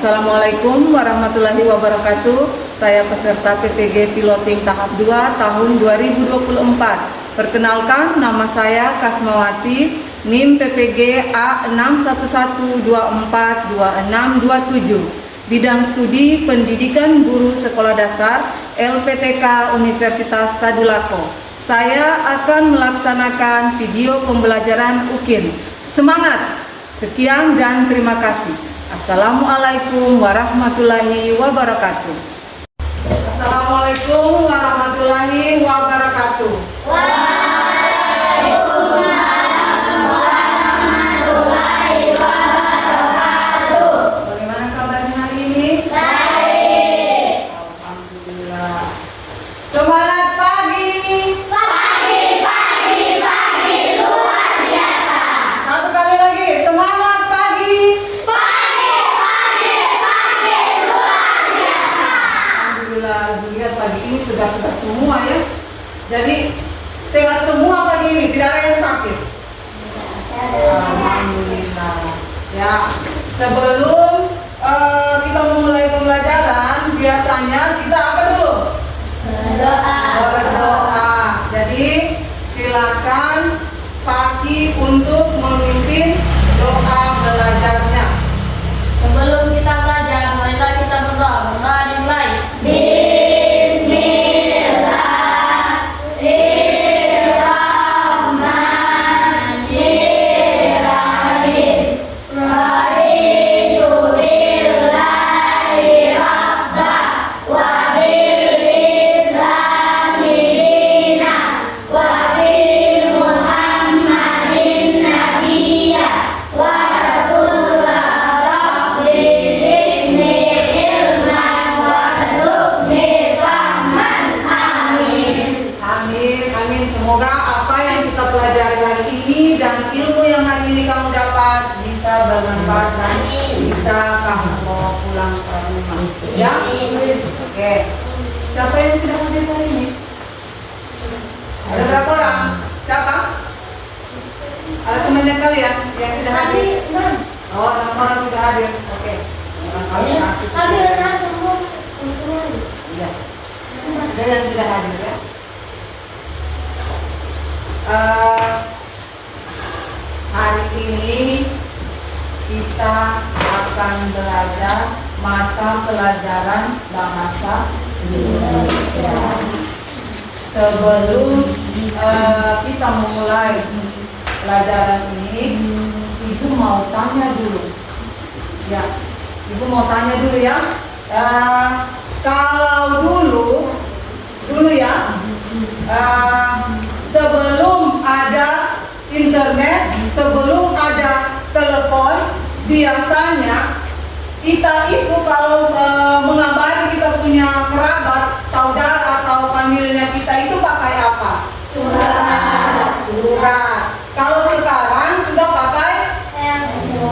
Assalamualaikum warahmatullahi wabarakatuh. Saya peserta PPG Piloting tahap 2 tahun 2024. Perkenalkan, nama saya Kasmawati, NIM PPG A611242627. Bidang studi Pendidikan Guru Sekolah Dasar LPTK Universitas Tadulako. Saya akan melaksanakan video pembelajaran UKIN. Semangat! Sekian dan terima kasih. Assalamualaikum warahmatullahi wabarakatuh. Assalamualaikum warahmatullahi wabarakatuh. Waalaikumsalam warahmatullahi wabarakatuh. Bagaimana kabarnya hari ini? Baik. Alhamdulillah. Semangat pagi. Pagi luar biasa. Satu kali lagi, semangat pagi. Pagi luar biasa. Alhamdulillah, lihat pagi ini segar-segar semua ya. Jadi sehat semua pagi ini, tidak ada yang sakit. Alhamdulillah. Ya, sebelum kita memulai pembelajaran, biasanya kita apa dulu? Berdoa. Jadi silakan Pagi untuk memimpin doa belajarnya. Sebelum kita belajar, marilah kita berdoa. Berdoa dimulai. Bismillahirrahmanirrahim. Raditu billahi rabba wa bil islami dina wa bi Muhammadin nabiyya wa rasulullah rabbi zidni ilman warzuqni fahman. Amin. Amin. Semoga apa yang kita pelajari hari ini dan ilmu yang hari ini kamu dapat bisa bermanfaat dan bisa kamu bawa pulang ke rumah. Ya? Oke. Siapa yang tidak hadir hari ini? Ada berapa orang? Siapa? Ada temannya kalian yang tidak hadir? Oh, 6 orang tidak hadir. Oke. Barangkali satu. Iya. Ada yang tidak hadir ya. Hari ini kita akan belajar mata pelajaran bahasa Indonesia. Sebelum kita memulai pelajaran ini, Ibu mau tanya dulu. Ya, Ibu mau tanya dulu ya. Kalau dulu ya, sebelum ada internet, sebelum ada telepon, biasanya kita itu kalau mengabari kita punya kerabat, saudara atau familinya kita itu pakai apa? Surat. Kalau sekarang sudah pakai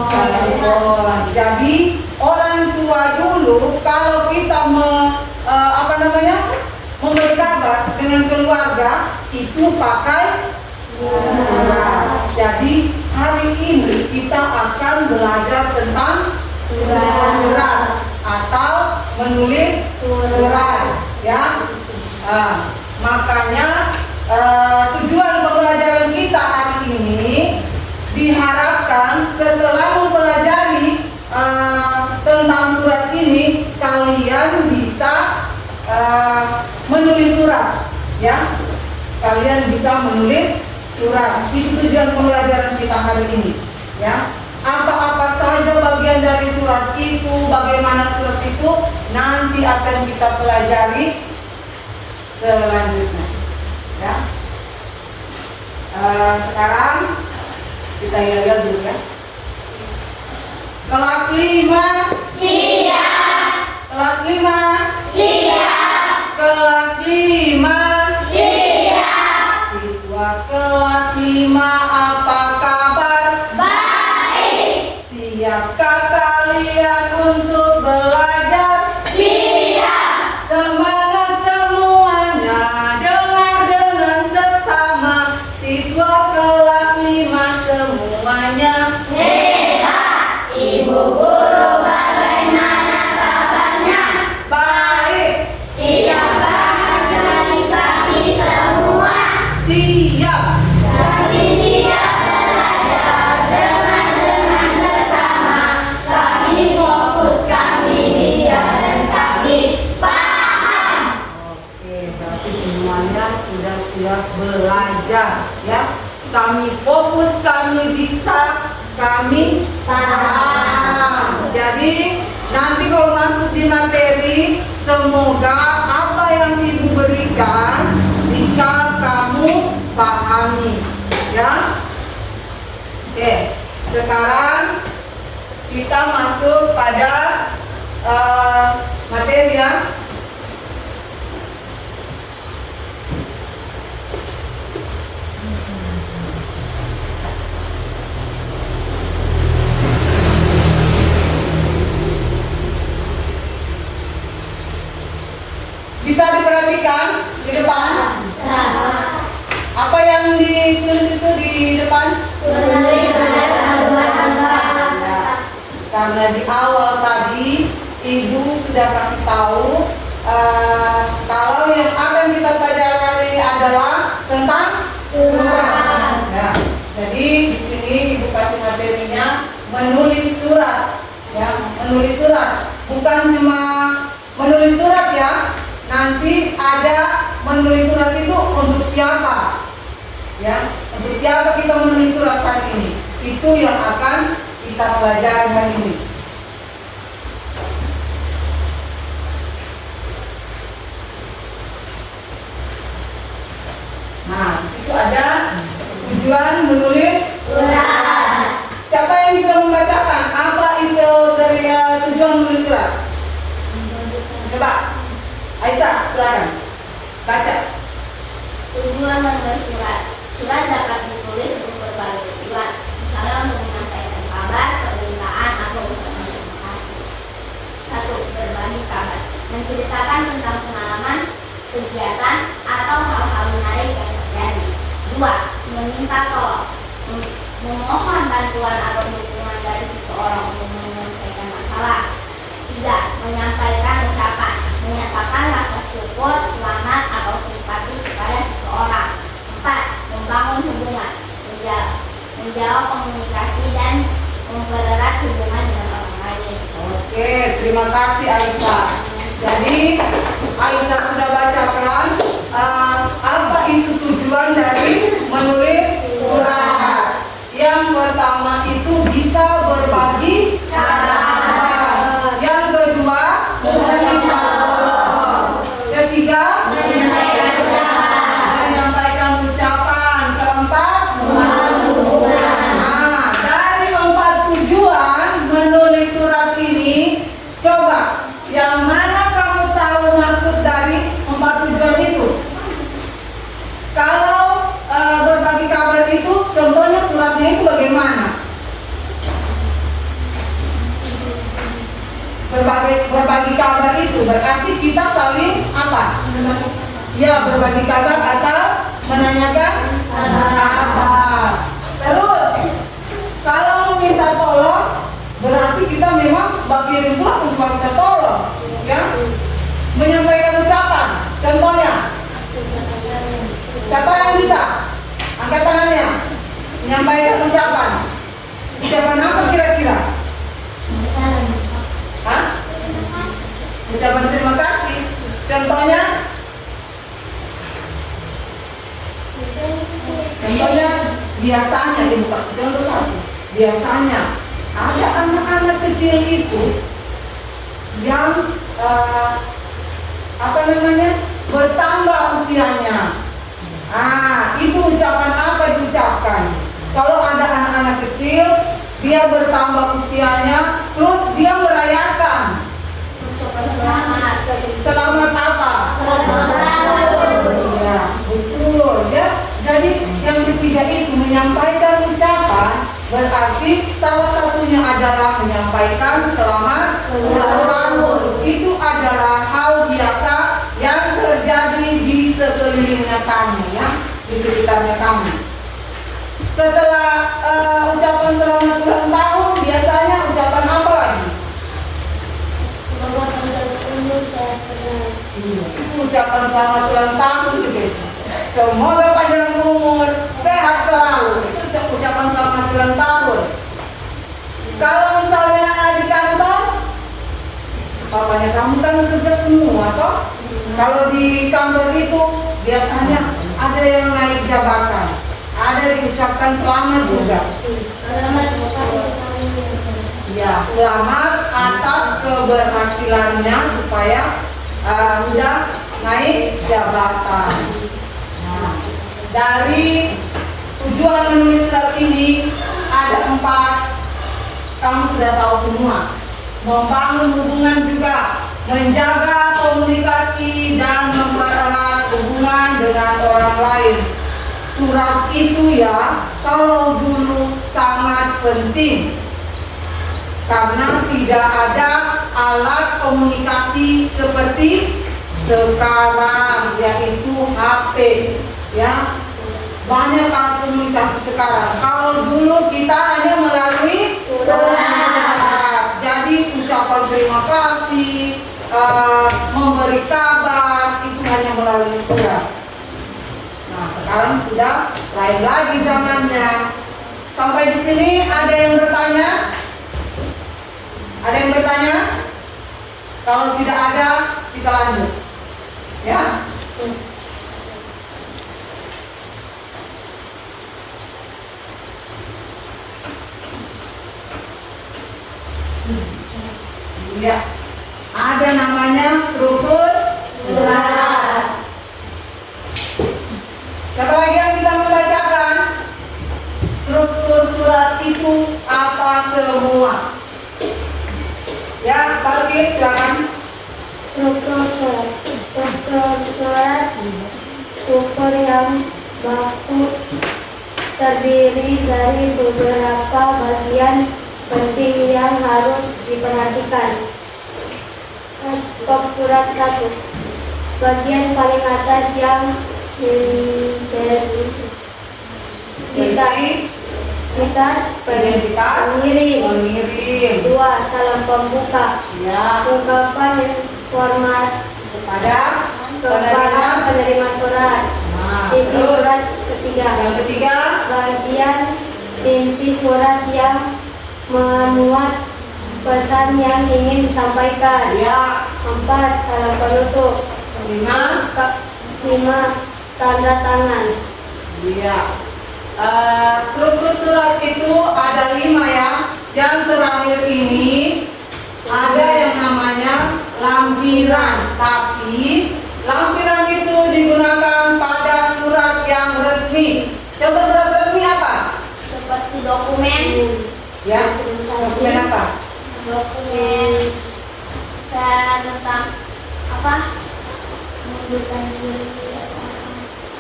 telepon. Jadi orang tua dulu kalau kita memberi kabar dengan keluarga itu pakai surat. Jadi hari ini kita akan belajar tentang surat atau menulis surat ya. Makanya tujuan pembelajaran kita hari ini diharapkan setelah mempelajari tentang surat ini kalian bisa menulis surat ya. Kalian bisa menulis surat. Itu tujuan pembelajaran kita hari ini ya. Apa-apa saja bagian dari surat itu, bagaimana surat itu nanti akan kita pelajari selanjutnya ya. Sekarang kita lihat dulu ya. Kelas 5 Siap. Kelas 5 Siap. Kelas 5 Siap. Siswa kelas 5 apa kabar? Baik. Siapkah kalian untuk belajar? Siap. Semangat semuanya, dengar dengan seksama. Siswa kelas 5 semuanya Hebat. Ibu guru bangga. belajar, ya. Kami fokus, kami bisa, kami paham. Jadi nanti kalau masuk di materi, semoga apa yang Ibu berikan bisa kamu pahami, ya. Oke, sekarang kita masuk pada materi, ya. Bisa diperhatikan di depan? Apa yang ditulis itu di depan? Ya, karena di awal tadi Ibu sudah kasih tahu kalau yang akan kita pelajari kali ini adalah tentang surat. Ya, jadi di sini Ibu kasih materinya menulis surat. Ya, menulis surat. Bukan cuma menulis surat, ya. Nanti ada menulis surat itu untuk siapa, ya, untuk siapa kita menulis surat hari ini, itu yang akan kita pelajari hari ini. Nah, di situ ada tujuan menulis surat. Siapa yang bisa membacakan apa itu dari tujuan menulis surat? Coba. Aisyah, silakan baca. Tujuan menulis surat. Surat dapat ditulis untuk berbagai tujuan, misalnya untuk menyampaikan kabar, permintaan, atau ucapan terima kasih. 1. Berbagi kabar. Menceritakan tentang pengalaman, kegiatan, atau hal-hal menarik yang terjadi. 2. Meminta tolong. Memohon bantuan atau dukungan dari seseorang untuk menyelesaikan masalah. 3. Menyampaikan ucapan. Menyatakan rasa syukur, selamat, atau simpati kepada seseorang. 4. Membangun hubungan, menjawab komunikasi dan mempererat hubungan dengan orang lain. Oke, terima kasih Aisyah. Jadi Aisyah sudah bacakan apa itu tujuan dari menulis surat. Yang pertama itu bisa berbagi kabar. Yang kedua meminta tolong. Ketiga menyampaikan ucapan. Keempat nah, dari 4 tujuan menulis surat ini, coba yang mana kamu tahu maksud dari 4 tujuan itu? Kalau berbagi kabar itu, contohnya suratnya itu bagaimana? Berbagi kabar itu berarti kita saling apa? Ya, berbagi kabar atau menanyakan kabar. Terus kalau meminta tolong berarti kita memang bagian surat untuk minta tolong, ya. Menyampaikan ucapan, contohnya siapa yang bisa? Angkat tangannya. Menyampaikan ucapan. Ucapan apa kira-kira? Hah? Ucapan terima kasih. Contohnya? Contohnya biasanya, Ibu kasih contoh satu. Biasanya ada anak-anak kecil itu yang bertambah usianya. Itu ucapan apa diucapkan? Kalau ada anak-anak kecil, dia bertambah usianya, terus dia merayakan. Selamat apa? Ya, betul ya. Jadi yang ketiga itu menyampaikan ucapan, berarti salah satunya adalah menyampaikan selamat ulang tahun. Itu adalah hal biasa yang terjadi di sekelilingnya kamu, ya, di sekitarnya kamu. Setelah ucapan selamat ulang tahun, biasanya ucapan apa lagi? Ucapan selamat ulang tahun gitu. Semoga panjang umur, sehat selalu. Itu ucapan selamat ulang tahun. Kalau misalnya di kantor, papanya kamu kan kerja semua toh? Kalau di kantor itu biasanya ada yang naik jabatan, ada diucapkan selamat juga. Selamat Bapak. Ya, selamat atas keberhasilannya supaya sudah naik jabatan. Nah, dari tujuan menulis surat ini ada 4, kamu sudah tahu semua. Membangun hubungan juga, menjaga komunikasi dan mempererat hubungan dengan orang lain. Surat itu ya, kalau dulu sangat penting karena tidak ada alat komunikasi seperti sekarang, yaitu HP, ya. Banyak alat komunikasi sekarang. Kalau dulu kita hanya melalui surat. Jadi ucapan terima kasih, memberi kabar itu hanya melalui surat. Nah, sekarang sudah lain lagi zamannya. Sampai di sini ada yang bertanya? Ada yang bertanya? Kalau tidak ada, kita lanjut. Ya. Ya. Ada namanya struktur surat. Siapa lagi yang bisa membacakan? Struktur surat itu apa semua? Ya, Balkis silakan. Struktur surat struktur yang baku terdiri dari beberapa bagian penting yang harus diperhatikan. Kop surat 1. Bagian paling atas yang identitas pengirim. 2. Salam pembuka. Ya. Ungkapan format Kepada penerima surat. Nah, Isi terus surat ketiga. yang ketiga, Bagian inti surat yang memuat pesan yang ingin disampaikan. ya. 4. Salam penutup. 5, 5. Tanda tangan. iya. Struktur surat itu ada 5 ya. Yang terakhir ini ada yang namanya lampiran. Tapi lampiran itu digunakan pada surat yang resmi. Coba surat resmi apa? Seperti dokumen. Ya, dokumen apa? Dokumen tentang apa? Mengundurkan diri.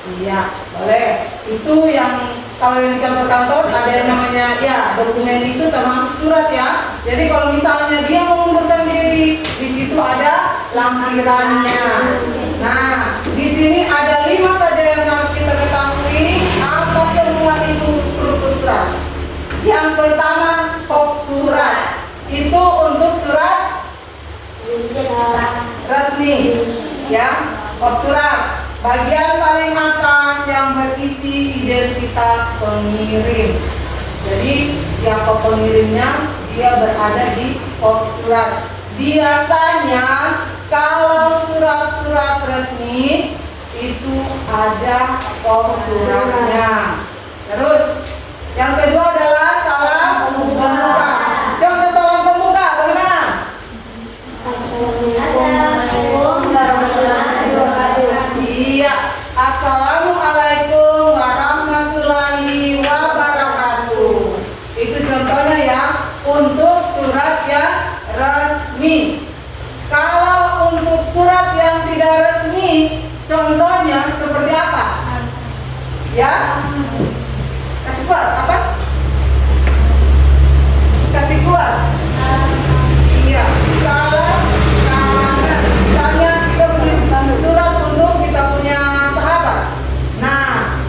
Iya, boleh. Itu yang kalau yang di kantor-kantor ada yang namanya ya dokumen itu termasuk surat ya. Jadi kalau misalnya dia mengundurkan diri, di situ ada lampirannya. Nah, di sini ada 5 saja yang harus kita ketahui. Apa semua itu struktur surat? Yang pertama, kop surat. Itu untuk surat resmi, ya. Kop surat. Bagian paling atas yang berisi identitas pengirim. Jadi siapa pengirimnya, dia berada di kop surat. Biasanya kalau surat-surat resmi itu ada kop suratnya. Terus yang kedua adalah salam pembuka. Contoh salam pembuka bagaimana? Assalamualaikum warahmatullahi wabarakatuh. Iya, Assalamualaikum warahmatullahi wabarakatuh. Itu contohnya ya, untuk surat yang resmi. Kalau untuk surat yang tidak resmi, contohnya seperti apa? Ya, kasih kuat apa? Kasih kuat. Iya, salam kangen. Misalnya kita tulis surat untuk kita punya sahabat. Nah,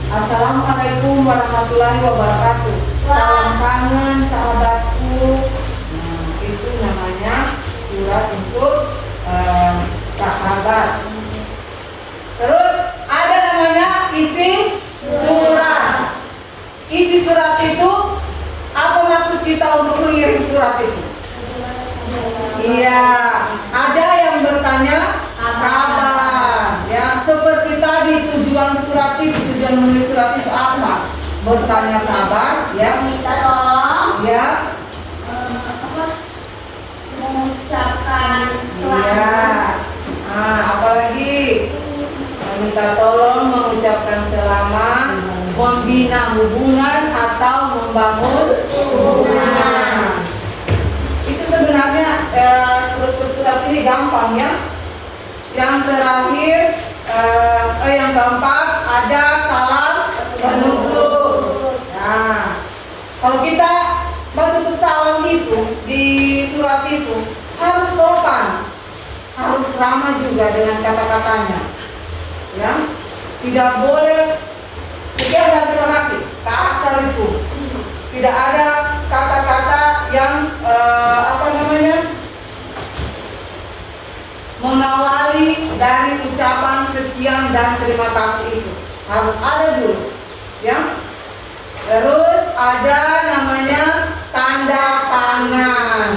Assalamualaikum warahmatullahi wabarakatuh. Salam kangen sahabatku. Nah, itu namanya surat untuk sahabat. Terus ada namanya isi surat. Isi surat itu apa maksud kita untuk mengirim surat itu? Iya, ada yang bertanya kabar. Ya, seperti tadi tujuan meminta tolong, mengucapkan selamat, membina hubungan atau membangun hubungan. Itu sebenarnya struktur surat ini gampang ya. Yang terakhir, yang keempat ada salam penutup. Nah, kalau kita menutup salam itu di surat itu harus sopan, harus ramah juga dengan kata-katanya. Ya, tidak boleh sekian dan terima kasih, kasar itu. Tidak ada kata-kata yang mengawali dari ucapan sekian dan terima kasih itu harus ada dulu, ya. Terus ada namanya tanda tangan.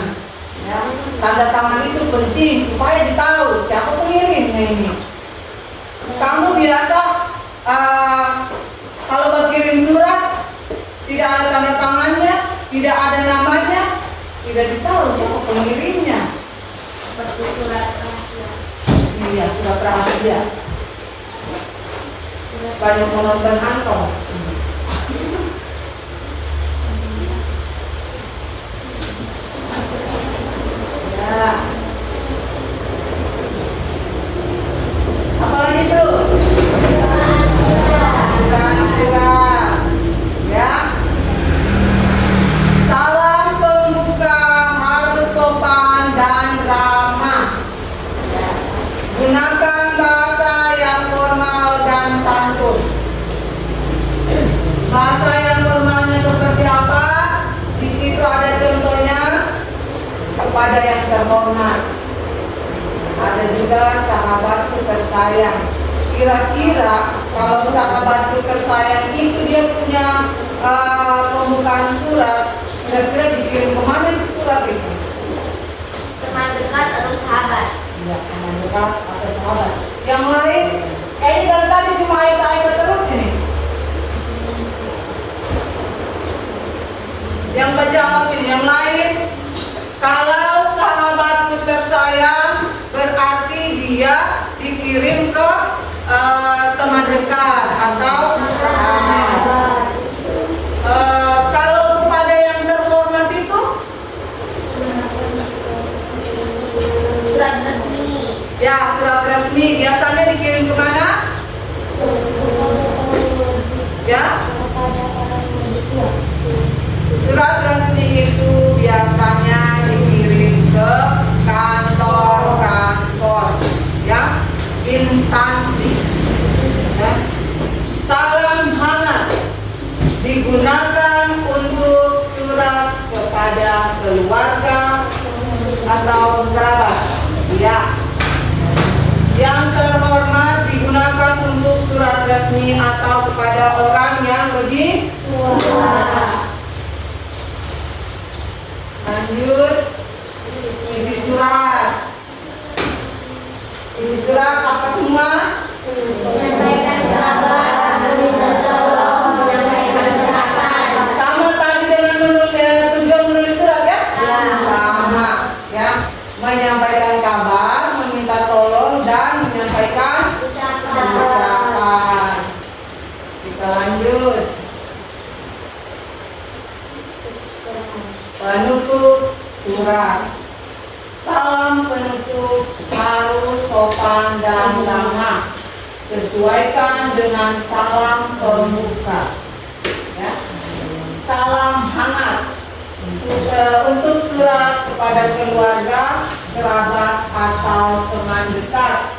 Ya, tanda tangan itu penting supaya ditahu siapa pengirimnya ini. Kamu biasa kalau berkirim surat tidak ada tanda tangannya, tidak ada namanya, tidak ditahu siapa pengirimnya. Seperti surat rahasia. Iya, surat rahasia. Banyak menonton Anton. Ya. Apalagi tuh? Surat. Ya. Salam pembuka harus sopan dan ramah. Gunakan bahasa yang formal dan santun. Bahasa yang formalnya seperti apa? Di situ ada contohnya, kepada yang terhormat. Ada juga sahabatku tersayang. Kira-kira kalau sahabatku tersayang itu dia punya pembukaan surat, kira-kira dikirim kemana itu surat itu? Teman dekat atau sahabat. Ya, teman dekat atau sahabat. Yang lain, ini dari tadi cuma Aisyah terus ini. Yang kejawab ini, yang lain, kalau sahabatku tersayang berarti dia dikirim ke teman dekat atau sahabat. Kalau kepada yang terhormat itu Surat resmi. ya surat resmi biasanya dikirim kemana? Ya, surat resmi itu biasanya dikirim ke kantor-kantor, ya, instansi. Ya. Salam hangat digunakan untuk surat kepada keluarga atau kerabat. Ya. Yang terhormat digunakan untuk surat resmi atau kepada orang yang lebih tua. Lanjut, isi surat. Isi surat apa semua? Menyampaikan kabar, meminta tolong, menyampaikan ucapan. Sama tadi dengan tujuan menulis surat ya? Sama ya. Menyampaikan kabar, meminta tolong dan menyampaikan ucapan. Kita lanjut. Penutup surat. Salam penutup harus sopan dan ramah. Sesuaikan dengan salam pembuka. Ya. Salam hangat untuk surat kepada keluarga, kerabat atau teman dekat.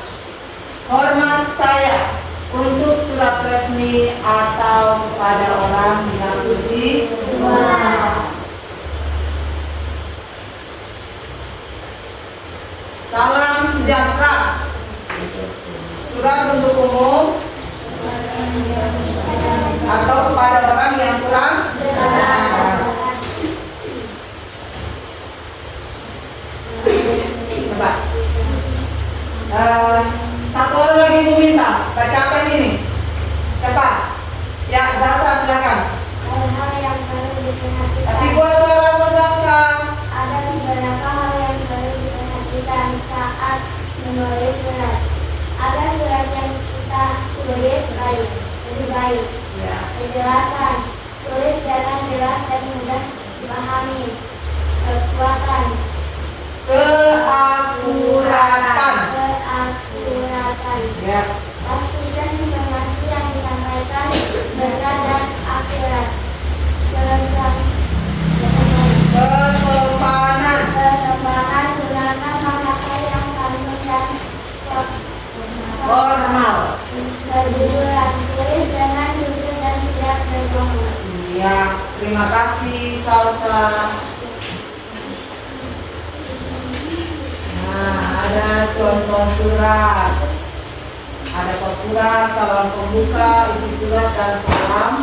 Hormat saya untuk surat resmi atau kepada orang yang lebih tua. Salam sejahtera. Surat untuk umum atau kepada orang yang kurang coba. Satu orang lagi ibu minta bacakan ini. Cepat. Ya, Zalfa silakan. Hal-hal yang perlu diperhatikan. Kasih buat suara Zalfa. Ada beberapa hal yang perlu diperhatikan saat menulis surat. Agar surat yang kita kita tulis baik, lebih baik. Ya. Penjelasan, tulis dengan jelas dan mudah dipahami. Kekuatan, Keakuratan. keakuratan. Ya. Pastikan informasi yang disampaikan benar dan akurat. Kesopanan. Kesopanan, gunakan bahasa yang santun dan Formal. Berjujuran, tulis dengan jujur dan tidak berbohong. Ya, terima kasih Salsa. Nah, ada contoh surat. Ada kod surat, salam pembuka, isi surat dan salam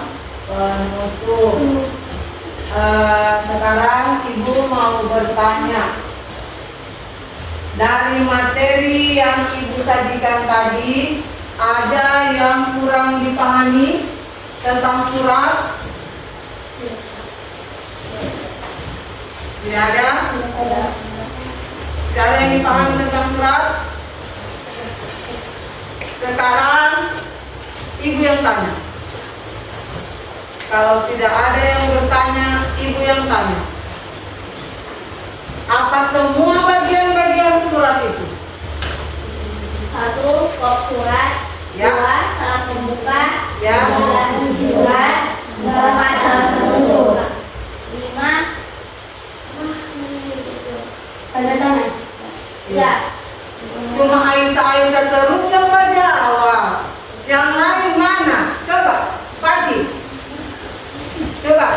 penutup. Sekarang Ibu mau bertanya. Dari materi yang Ibu sajikan tadi, ada yang kurang dipahami tentang surat? Tidak ada? Tidak ada yang dipahami tentang surat? Sekarang Ibu yang tanya. Kalau tidak ada yang bertanya, Ibu yang tanya. Apa semua bagian-bagian surat itu? 1. Kop surat. Ya. 2. Salam pembuka. Ya. 3. Isi surat. 4. Salam penutup. 5. Tanda tangan. Ya. Cuma Aisyah terus yang menjawab. Yang lain mana? Coba, Pagi. Coba.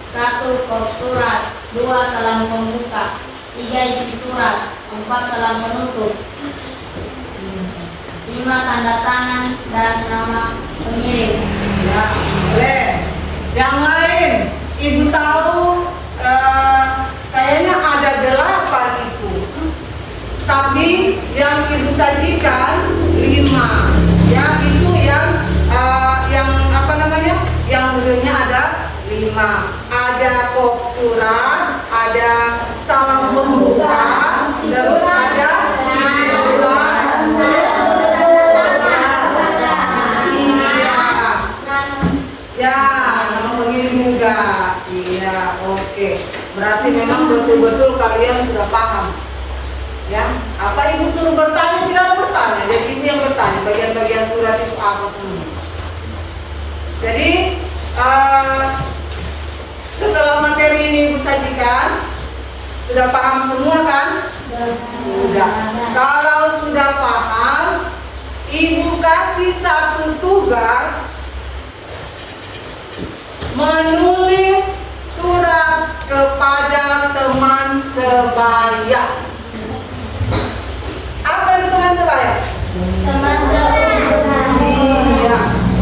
1. Kop surat. 2. Salam pembuka. 3. Isi surat. 4. Salam penutup. 5. Tanda tangan dan nama pengirim. Ya, boleh. Yang lain, Ibu tahu kayaknya ada 8 itu. Tapi yang Ibu sajikan 5. Ya, itu yang apa namanya? Yang dulunya ada 5. Ada kop surat, ada salam pembuka, terus ada isi surat. Iya. Ya, nama pengirim juga. Iya, oke. Berarti memang betul-betul kalian sudah paham. Ya, apa Ibu suruh bertanya? Tidak ada bertanya. Jadi Ibu yang bertanya bagian-bagian surat itu apa semua. Jadi setelah materi ini Ibu sajikan, sudah paham semua kan? Sudah. Kalau sudah paham, Ibu kasih satu tugas, menulis surat kepada teman sebaya. Apa itu teman sebaya? Teman seumuran. Iya,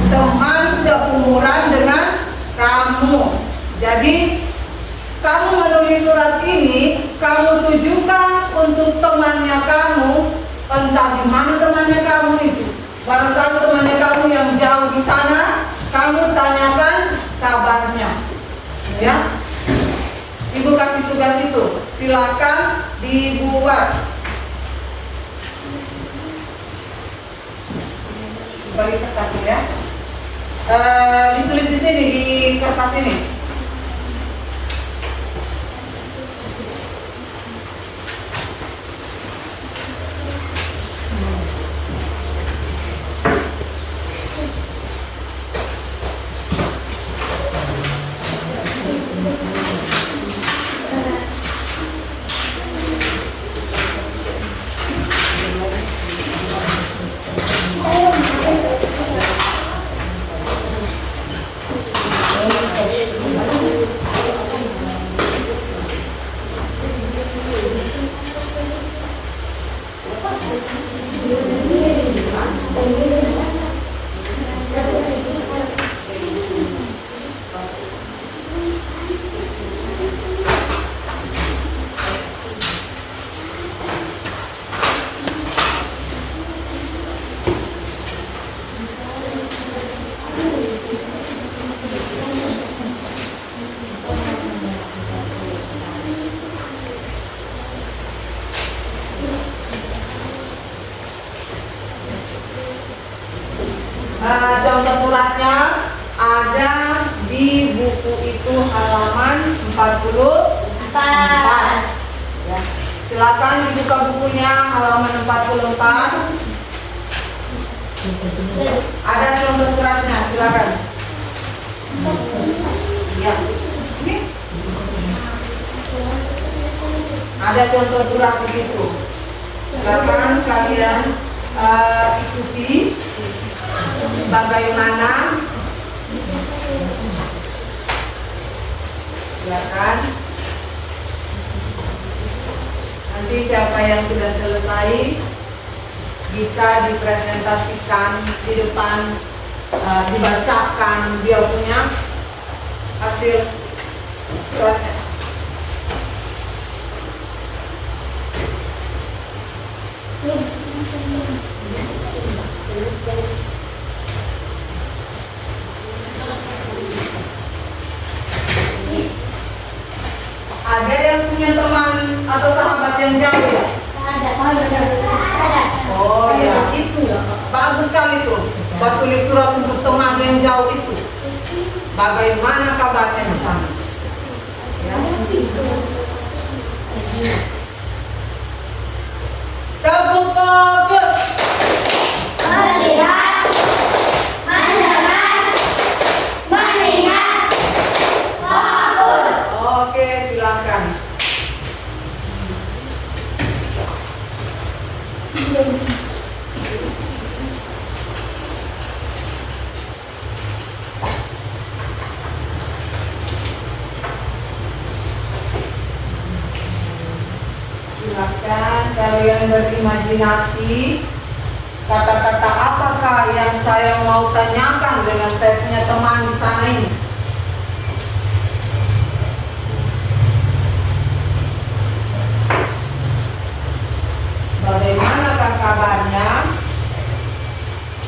teman seumuran dengan kamu. Jadi kamu menulis surat ini, kamu tujukan untuk temannya kamu, entah di mana temannya kamu itu. Barangkali temannya kamu yang jauh di sana, kamu tanyakan kabarnya. Ya, Ibu kasih tugas itu, silakan dibuat. Bagi kertas ya. Ditulis di sini di kertas ini. buku itu halaman 44. Ya. Silakan dibuka bukunya halaman 44. Ada contoh suratnya, silakan. Ya. Ini. Ada contoh surat di situ. Silakan kalian ikuti bagaimana. Silakan. Nanti siapa yang sudah selesai bisa dipresentasikan di depan, dibacakan dia punya hasil suratnya. Ada yang punya teman atau sahabat yang jauh ya? Ada. Oh ya, itu bagus sekali tuh. Buat tulis surat untuk teman yang jauh itu. Bagaimana kabarnya di sana? Ya. Tepuk fokus. Melihat, mendengar, mengingat, fokus. Oke, silakan. Silakan kalian berimajinasi kata-kata apakah yang saya mau tanyakan dengan saya punya teman di sana ini. Bagaimanakah kabarnya?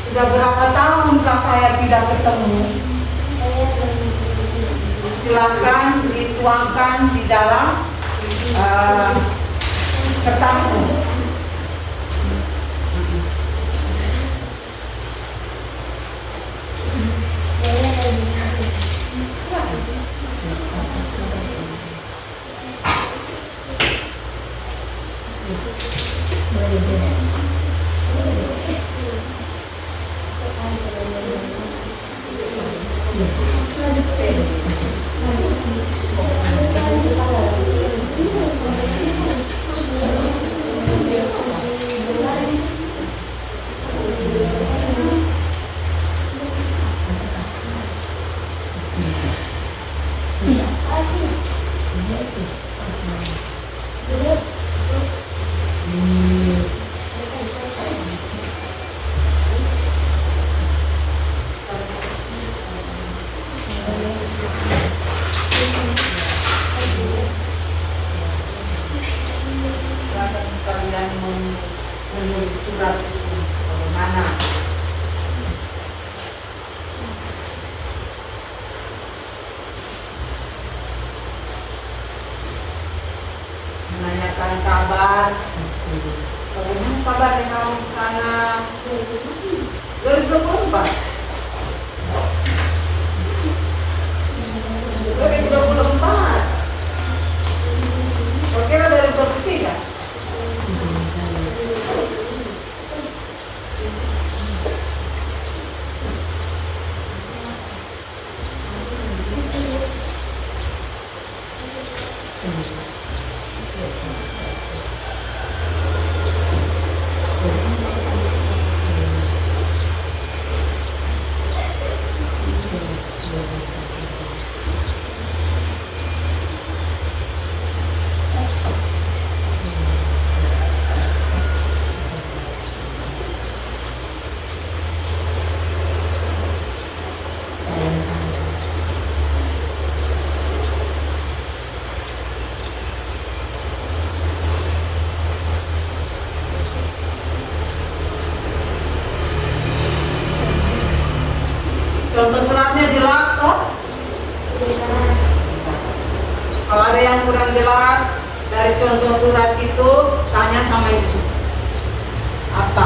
Sudah berapa tahunkah saya tidak ketemu? Silakan dituangkan di dalam kertasmu. Kalian menulis surat itu bagaimana? Menanyakan kabar. Bagaimana kabarnya kamu di sana? 2024. 2024. Kau kira 2023? Contoh suratnya jelas toh? Kalau ada yang kurang jelas dari contoh surat itu, tanya sama ibu. Apa?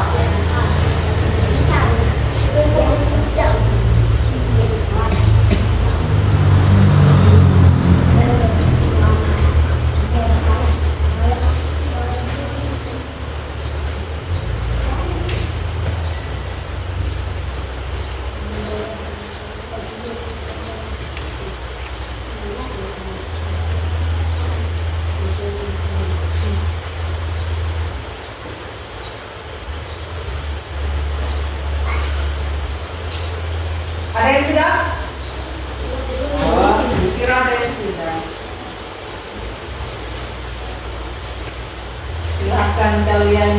silahkan kalian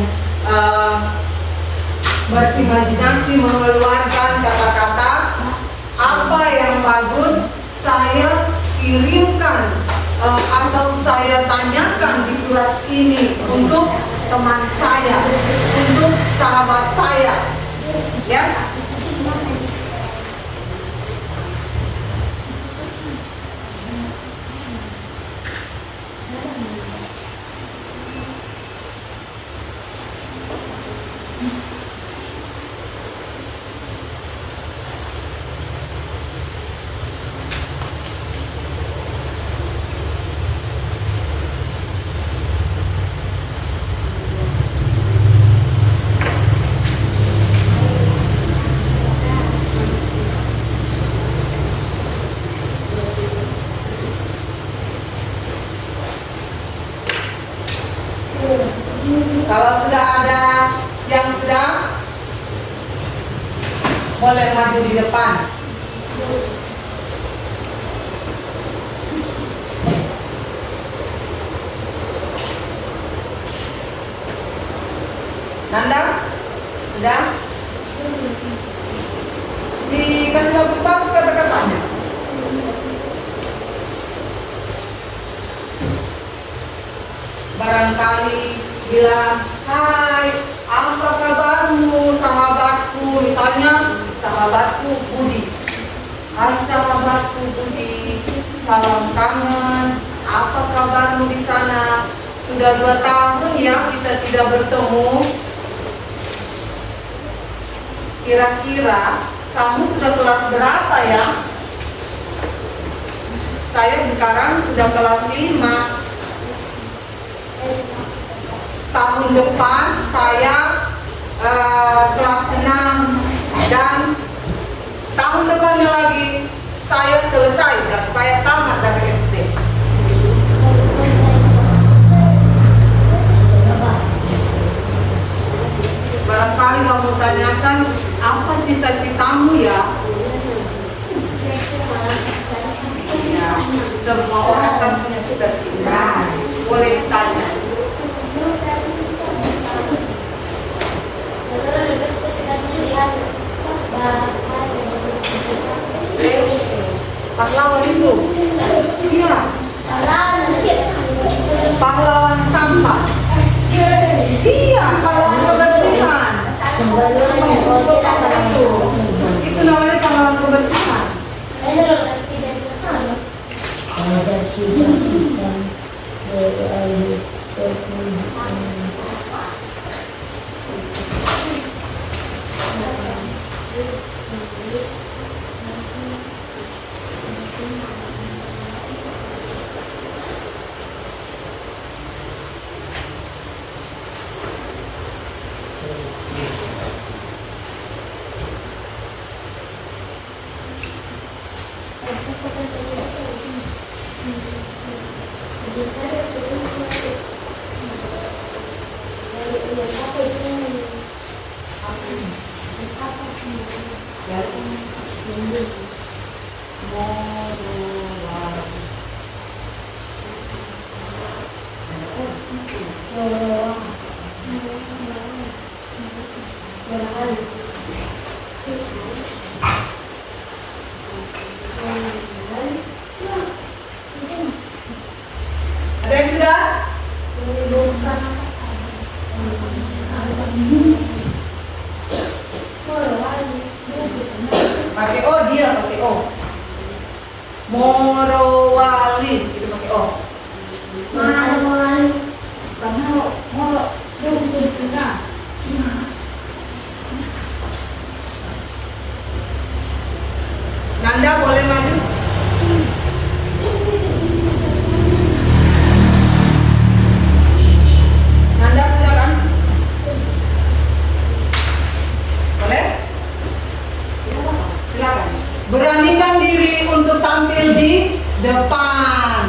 berimajinasi mengeluarkan kata-kata apa yang bagus saya kirimkan atau saya tanyakan di surat ini untuk teman saya, untuk sahabat saya, ya. Kalau sudah ada yang sudah, boleh maju di depan. Nanda, sudah? Dikasih bagus-bagus kata-katanya. Barangkali bilang, hai, apa kabarmu sahabatku? Misalnya, sahabatku Budi. Hai sahabatku Budi, salam kangen. Apa kabarmu di sana? Sudah 2 tahun ya kita tidak bertemu. Kira-kira kamu sudah kelas berapa ya? Saya sekarang sudah kelas 5. Tahun depan saya kelas 6 dan tahun depannya lagi saya selesai dan saya tamat dari SD. Barangkali kamu tanyakan apa cita-citamu ya? Ya, semua orang kan punya cita-cita. Boleh ditanya. Pahlawan itu? Iya. Pahlawan sampah? Iya, pahlawan kebersihan. Itu namanya pahlawan kebersihan. Ada yang sudah? Pakai O, dia pakai O. Morowali, itu pakai O. Marwali. Moro. Nanda boleh maju. Nanda silakan. Boleh? Silakan. Beranikan diri untuk tampil di depan.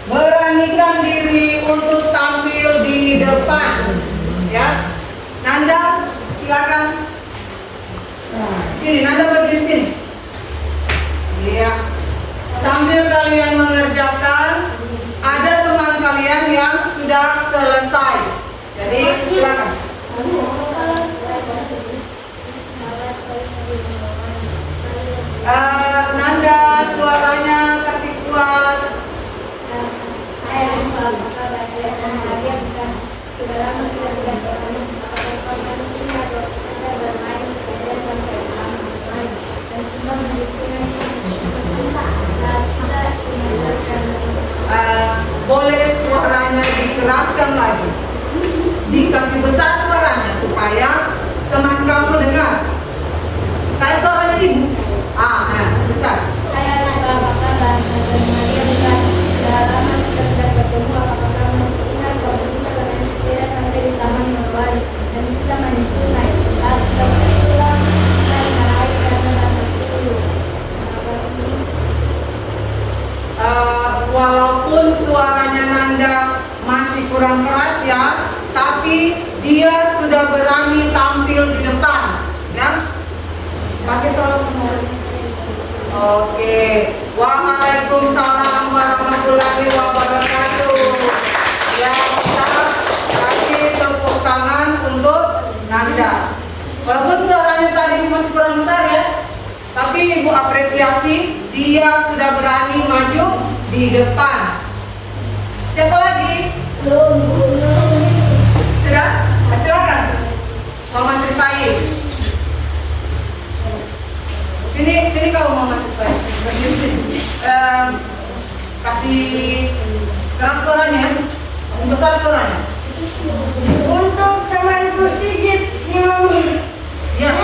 Beranikan diri untuk tampil di depan. Ya. Nanda silakan. Sini, Nanda berdiri sini. Iya. Sambil kalian mengerjakan, ada teman kalian yang sudah sudah selesai. Jadi silakan. Nanda, suaranya kasih kuat. Saya lupa maka bahasa Samaria bukan sudah lama kita tidak bertemu. Apakah kami ingat waktu kita bermain saja sampai malam bermain dan cuma beristirahat dan kita mendengarkan. Boleh suaranya dikeraskan lagi, dikasih besar suaranya supaya teman kamu dengar. Kayak suaranya ibu. Besar. Saya lupa maka bahasa Samaria bukan sudah lama kita tidak bertemu. Apakah kamu masih ingat waktu kita bermain sepeda sampai di taman bermain dan kita mandi sungai saat kita pulang kita meraih karena rasa dulu. Walaupun suaranya Nanda masih kurang keras ya, tapi dia sudah berani tampil di depan, ya. Pakai salam. Oke. Waalaikumsalam warahmatullahi wabarakatuh. Ya, kita kasih tepuk tangan untuk Nanda. Walaupun suaranya tadi masih kurang besar ya, tapi Ibu apresiasi dia sudah berani maju di depan. Siapa lagi? Sudah? Silakan. Muhammad Rifai. Sini kau Muhammad Rifai. Kasih keras suaranya, kasih besar suaranya. Untuk temanku Sigit Imam. Ya,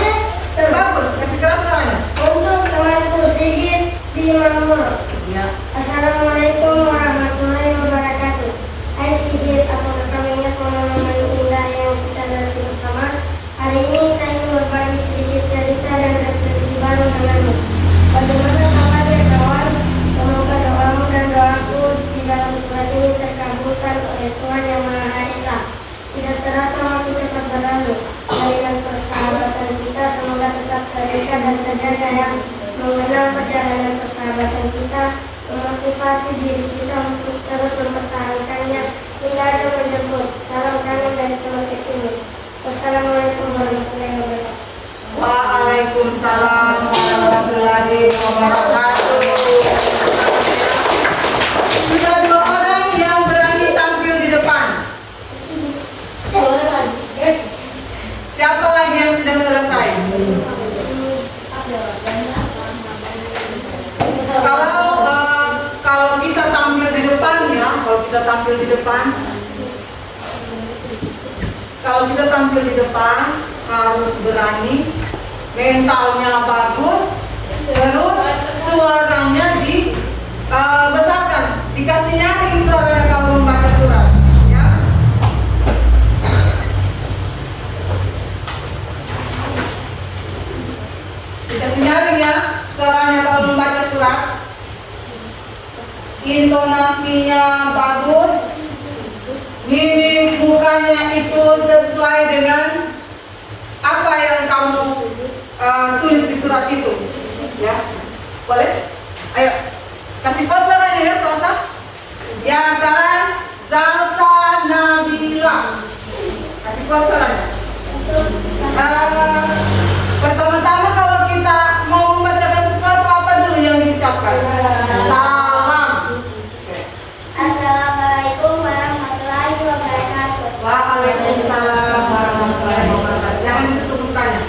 bagus. Kasih keras suaranya. Untuk temanku Sigit di Mamur. Ya. Assalamualaikum warahmatullahi wabarakatuh. Hai Sigit, apakah kamu ingat momen-momen indah yang kita lalui bersama? Hari ini saya ingin berbagi sedikit cerita dan refleksi baru denganmu. Bagaimana kabarnya kawan? Semoga doamu dan doaku di dalam surat ini terkabulkan oleh Tuhan Yang Maha Esa. Tidak terasa waktu cepat berlalu. Jalinan persahabatan kita semoga tetap terikat dan terjaga yang mengenal perjalanan persahabatan kita, memotivasi diri kita untuk terus mempertahankannya hingga ada menjemput. Salam kami dari teman kecilmu. Wassalamualaikum warahmatullahi wabarakatuh. Waalaikumsalam warahmatullahi wabarakatuh. Sudah 2 orang yang berani tampil di depan. Siapa lagi yang sudah selesai? Kalau kita tampil di depan ya, kalau kita tampil di depan harus berani, mentalnya bagus, terus suaranya dibesarkan, dikasih nyaring suaranya kalau membaca surat, ya. Dikasih nyaring ya suaranya kalau membaca surat. Intonasinya bagus, mimik mukanya itu sesuai dengan apa yang kamu tulis di surat itu, ya. Boleh? Ayo, kasih kuat suaranya ya, Rosa. Ya, sekarang Zalfa Nabila. Kasih kuat suaranya. Pertama-tama kalau kita mau membacakan sesuatu, apa dulu yang diucapkan? Salam. Assalamualaikum warahmatullahi wabarakatuh. Waalaikumsalam warahmatullahi wabarakatuh. Jangan ditutup mukanya.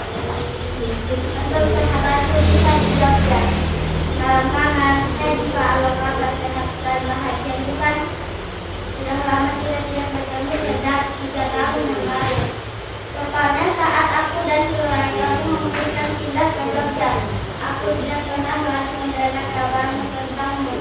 Untuk sahabatku kita di Jogja. Salam kangen, juga Allah kabar sehat dan bahagia bukan? Sudah lama kita tidak bertemu sejak 3 tahun yang lalu. Tepatnya saat aku dan keluargaku memutuskan pindah ke Jogja. Aku tidak pernah merasa mendengar kabar tentangmu.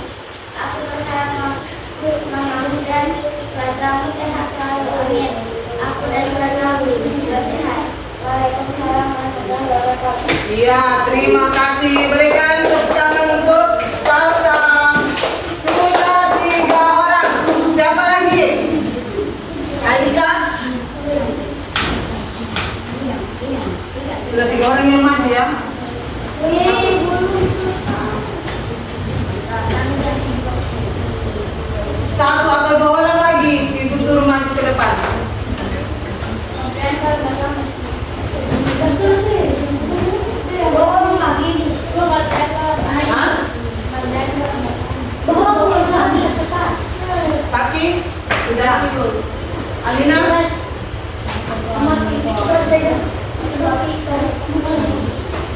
Aku berharap mamamu dan keluargamu sehat selalu. Amin. Aku dan keluargamu juga sehat. Waalaikumsalam warahmatullahi wabarakatuh. Iya, terima kasih. Berikan tepuk tangan untuk Salsa. Sudah 3 orang. Siapa lagi? Aisyah. Sudah 3 orang yang maju ya. Satu atau 2 orang lagi Ibu Surma. Ya. Alina?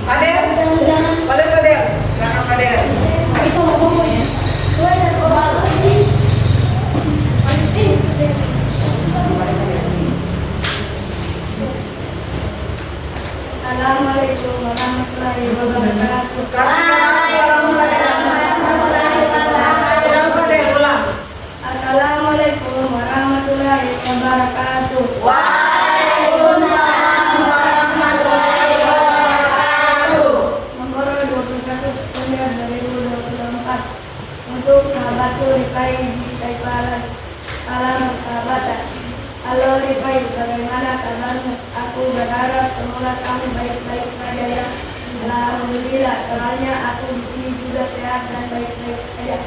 Fadel? Fadel, Fadel. Belakang Fadel. Assalamualaikum warahmatullahi wabarakatuh. Ulang Fadel, ulang. Assalamualaikum warahmatullahi wabarakatuh. Waalaikumsalam warahmatullahi wabarakatuh. Nomor 21 September 2024 untuk sahabatku Rifai di Taiparan. Salam persahabatan. Halo Rifai, bagaimana kabarmu? Aku berharap semoga kamu baik-baik saja ya. Alhamdulillah, soalnya aku di sini juga sehat dan baik-baik saja.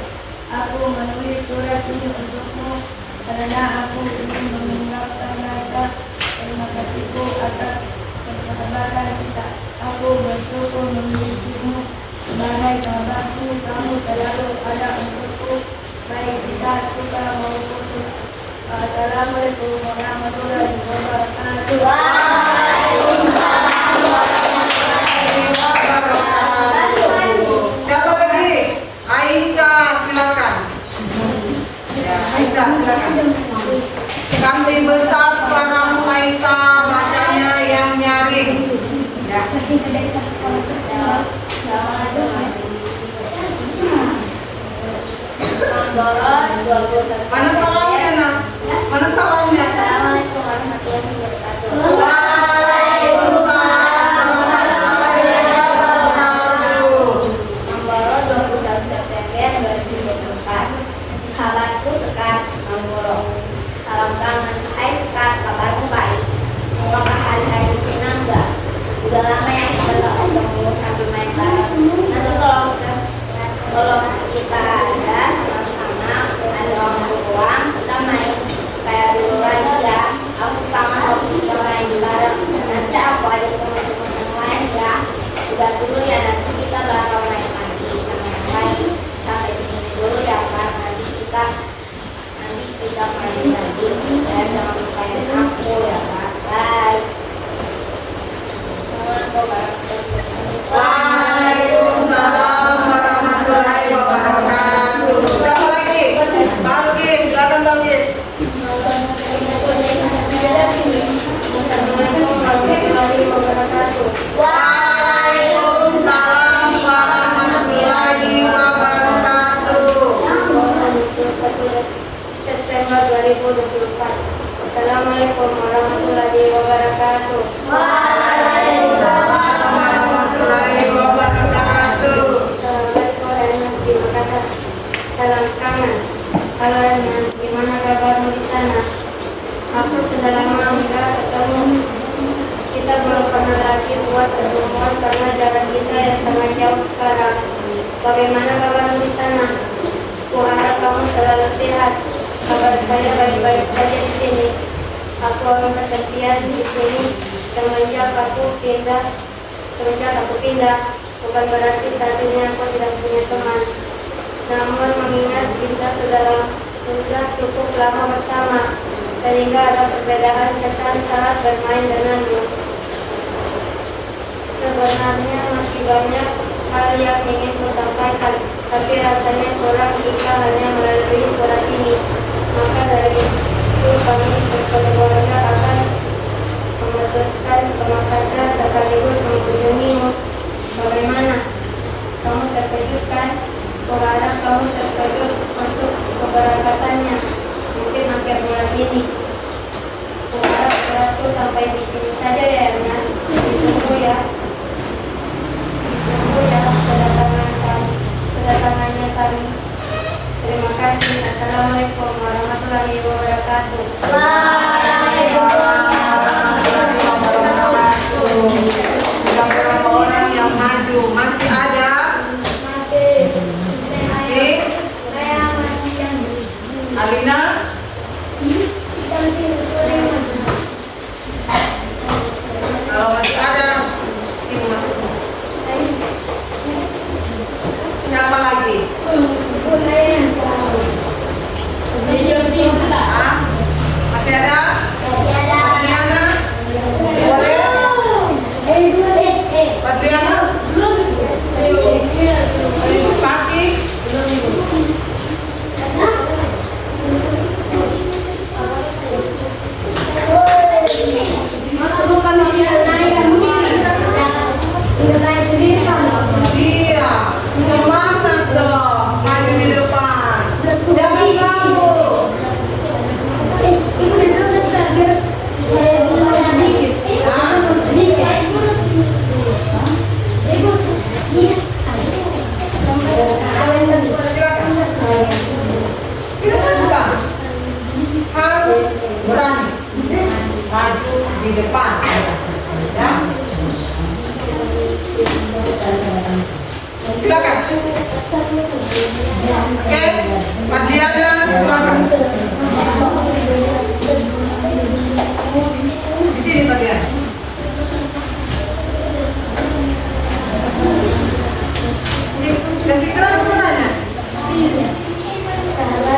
Aku menulis surat ini untukmu karena aku ingin mengungkapkan rasa terima kasihku atas persahabatan kita. Aku bersyukur memilikimu sebagai sahabatku. Kamu selalu ada untukku, baik di saat suka maupun duka. Assalamualaikum warahmatullahi wabarakatuh. Siapa lagi? Aisyah, silakan. Ya, Aisyah, silakan. Kasih besar suaramu Aisyah, bacanya yang nyaring. Ya. Mana salamnya, Nak? Mana salamnya? Assalamualaikum warahmatullahi wabarakatuh. Waalaikumsalam warahmatullahi wabarakatuh. Manggoro 21 September 2024. Sahabatku Sekar, Manggoro. Salam kangen. Hai Sekar, kabarmu baik? Apakah hari-hari ini senang enggak? Udah lama ya kita gak ketemu sambil main bareng. Nanti tolong kita ada sama-sama ada waktu luang, kita main kayak dulu lagi ya. Aku kangen waktu kita main bareng. Nanti aku ajak teman-teman yang lain ya. Udah dulu ya, nanti kita bakal main lagi sama yang lain. Sampai di sini dulu ya Pak. Nanti kita main lagi. Ya, jangan lupain aku ya Pak. Bye. Assalamualaikum warahmatullahi wabarakatuh. Waalaikumsalam warahmatullahi wabarakatuh. Siapa lagi? Balkis, silakan Balkis. Waalaikumsalam warahmatullahi wabarakatuh. September 2024. Assalamualaikum warahmatullahi wabarakatuh. Waalaikumsalam warahmatullahi wabarakatuh. Assalamualaikum warahmatullahi wabarakatuh. Salam kangen. Halo Renan, gimana kabarmu di sana? Aku sudah lama enggak ketemu. Kita belum pernah lagi buat pertemuan karena jarak kita yang sangat jauh sekarang. Bagaimana kabarmu di sana? Kuharap kamu selalu sehat. Kabar saya baik-baik saja di sini. Aku akan kesepian di sini semenjak aku pindah. Bukan berarti saat ini aku tidak punya teman. Namun mengingat kita sudah cukup lama bersama, sehingga ada perbedaan kesan saat bermain denganmu. Sebenarnya masih banyak hal yang ingin kusampaikan, tapi rasanya kurang jika hanya melalui surat ini. Maka dari itu kami sekeluarga akan memutuskan ke Makassar sekaligus mengunjungimu. Bagaimana? Kamu terkejut kan? Kuharap kamu terkejut untuk keberangkatannya. Mungkin akhir bulan ini. Kuharap suratku sampai di sini saja ya Ernest. Ditunggu ya. Kedatangannya kami. Terima kasih. Assalamualaikum warahmatullahi wabarakatuh. Waalaikumsalam warahmatullahi wabarakatuh. Sudah berapa orang yang maju? Masih ada? Masih. Masih? Saya masih yang di Alina? Kalau masih ada, ini masuk. Siapa lagi? Hah? berani maju di depan. Ya. Silakan. Oke, Pak Diana, silakan. Di sini Pak Diana. Kasih keras suaranya.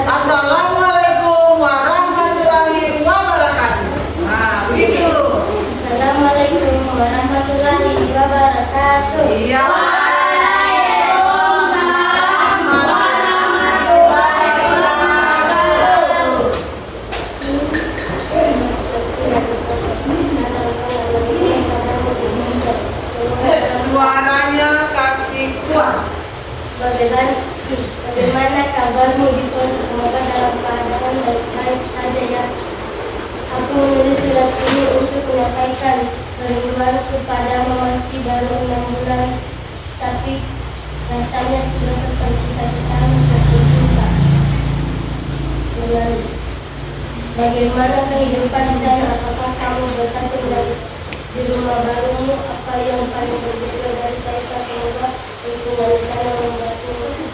Assalamualaikum warahmatullahi wabarakatuh. Nah, begitu. Assalamualaikum warahmatullahi wabarakatuh. Iya. Suaranya kasih kuat. Bagaimana kabarmu di proses, semoga dalam keadaan baik-baik saja ya. Aku menulis surat ini untuk menyampaikan kerinduanku padamu meski baru 6 bulan, tapi rasanya sudah seperti 1 tahun berjumpa dengan. Bagaimana kehidupan di sana? Apakah kamu betah tinggal di rumah barumu? Apa yang paling berbeda dari kita? Semoga lingkungan di sana membuatmu betah.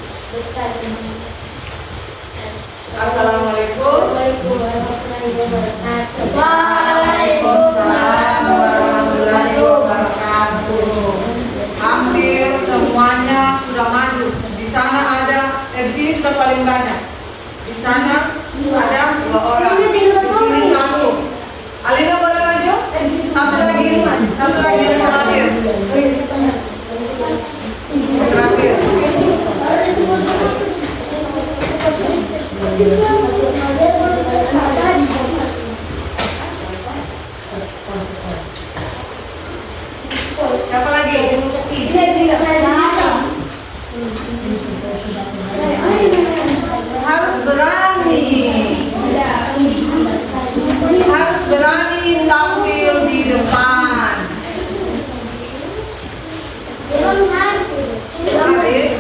Assalamualaikum. Assalamualaikum warahmatullahi wabarakatuh. Waalaikumsalam warahmatullahi wabarakatuh. Hampir semuanya sudah maju. Di sana ada, di sini sudah paling banyak. Di sana ada 2 orang. Di sini 1. Alina boleh maju? Satu lagi yang terakhir. Terakhir. Siapa lagi? Harus berani. Harus berani tampil di depan. Habis.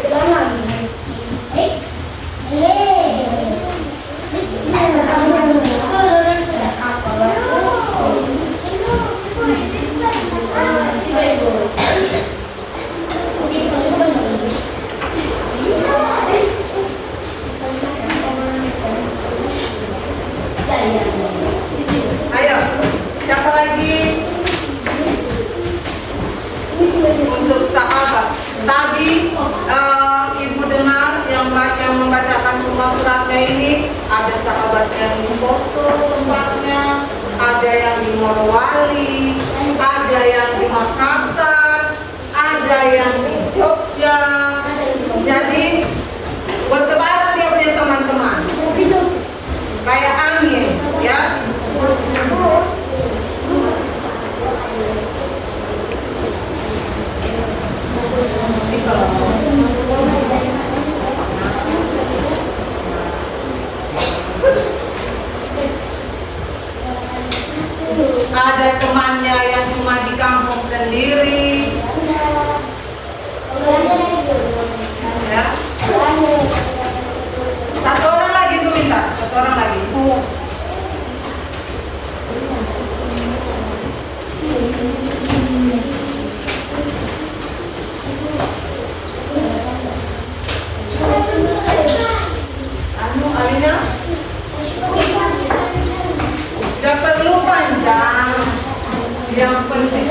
Ayo, siapa lagi? Untuk sahabat. Tadi ibu dengar yang membacakan semua suratnya ini, ada sahabat yang di Poso tempatnya, ada yang di Morowali, ada yang di Makassar, ada yang di Jogja. Jadi bertebaran dia punya teman-teman. Kayak angin, ya. Ada temannya yang cuma di kampung sendiri, ya. 1 orang lagi tuh minta, 1 orang lagi. Alina, tidak perlu panjang, yang penting.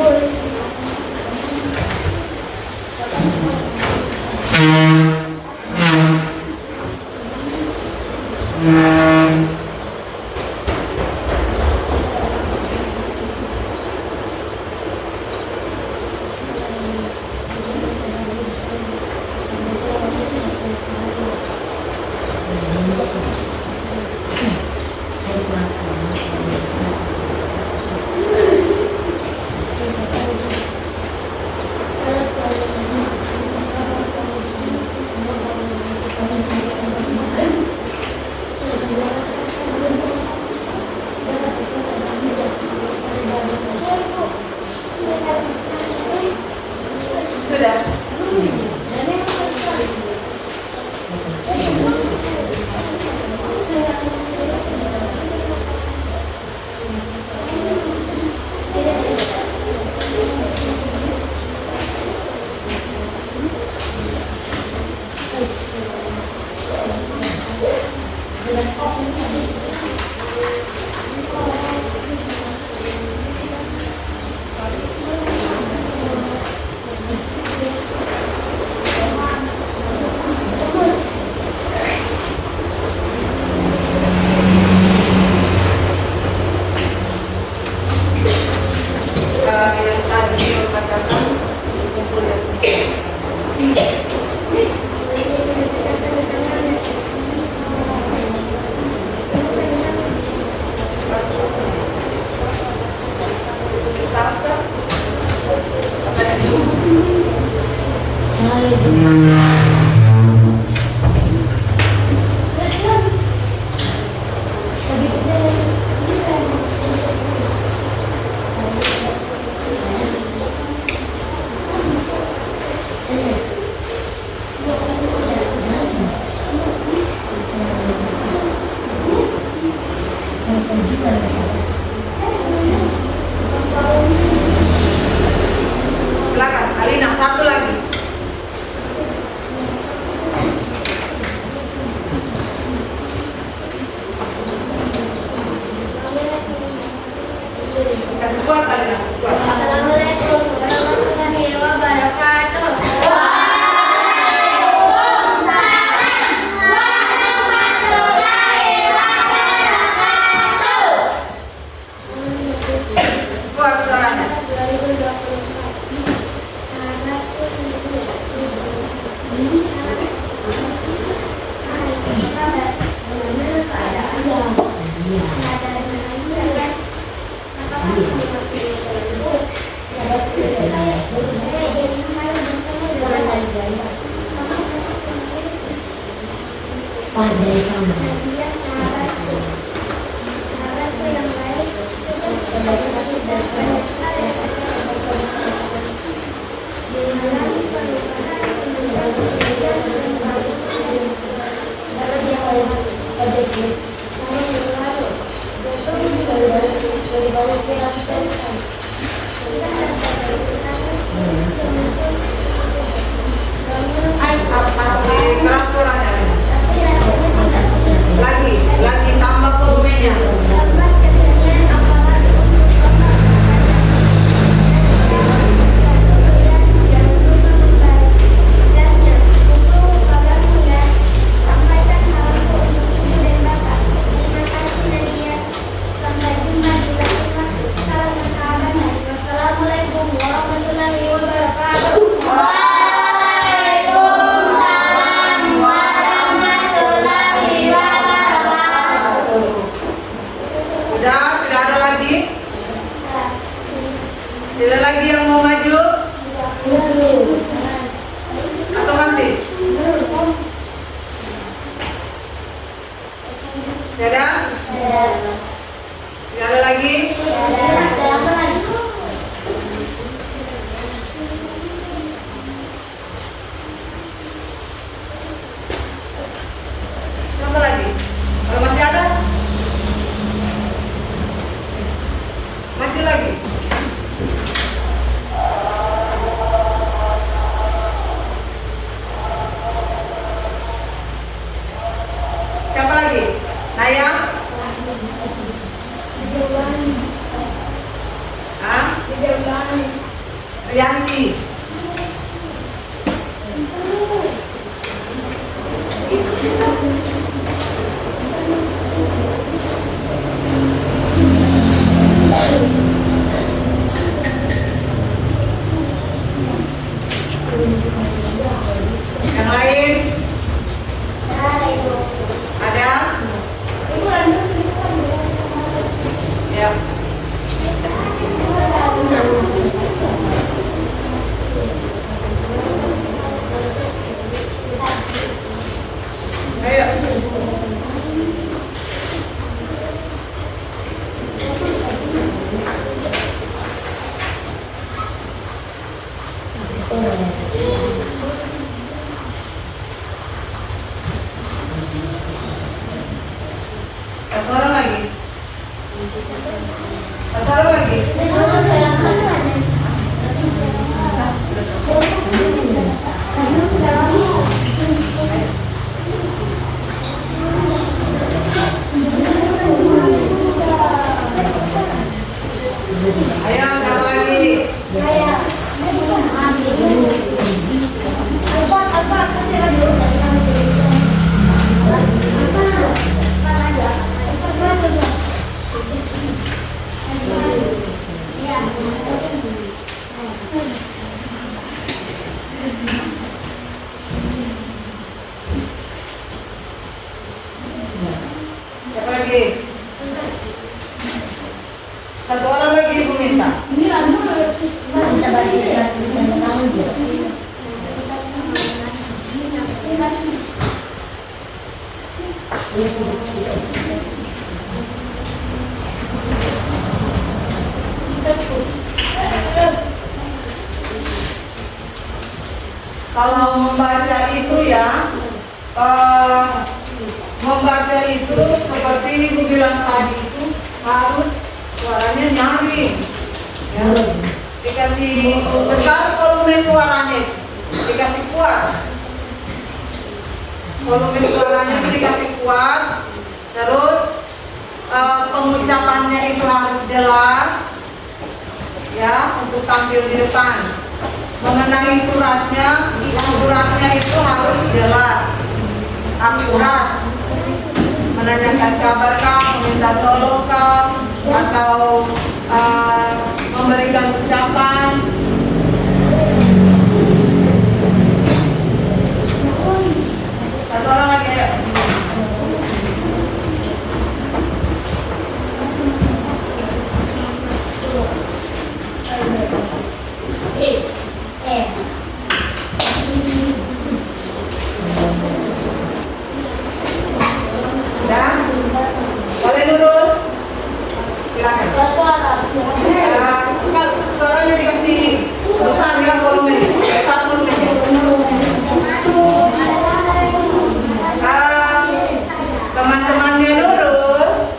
Silakan, Alina, satu lagi. Kasih kuat, Alina, kasih kuat. Assalamualaikum warahmatullahi wabarakatuh. Kasih kuat suaranya. Pandai kamu. Kasih keras suaranya. Lagi tambah volumenya. Assalamualaikum warahmatullahi wabarakatuh. Sudah, tidak ada lagi? Tidak ada lagi yang mau maju? Atau masih? Tidak ada? Tidak ada lagi? Siapa lagi? Kalau masih ada? Maju lagi. Siapa lagi? Naya? Hah? Rianti? Yang lain? Ada? Ya. Ayo. Satu orang lagi. Satu orang lagi. Ayo, satu lagi. Siapa lagi? Satu orang lagi ibu minta. Bisa bantu ya, bisa tangan dia. Kalau membaca itu ya, membaca itu seperti ibu bilang tadi itu nyaring, ya. Dikasih besar volume suaranya, dikasih kuat. Volume suaranya itu dikasih kuat, terus pengucapannya itu harus jelas, ya, untuk tampil di depan. Mengenai suratnya itu harus jelas, akurat. Menanyakan kabar kah, meminta tolong kah, atau memberikan ucapan. Satu orang lagi ya. Dan boleh Nurul, silakan. Suaranya dikasih besar ya, volume besar volume. Teman-temannya Nurul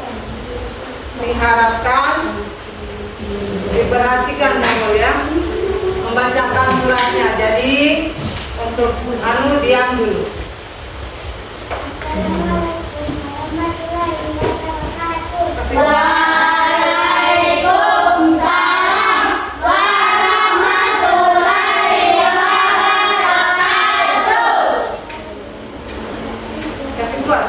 diharapkan diperhatikan Nurul ya, membacakan suratnya. Jadi untuk diam dulu. Waalaikumsalam warahmatullahi wabarakatuh. Kasih kuat.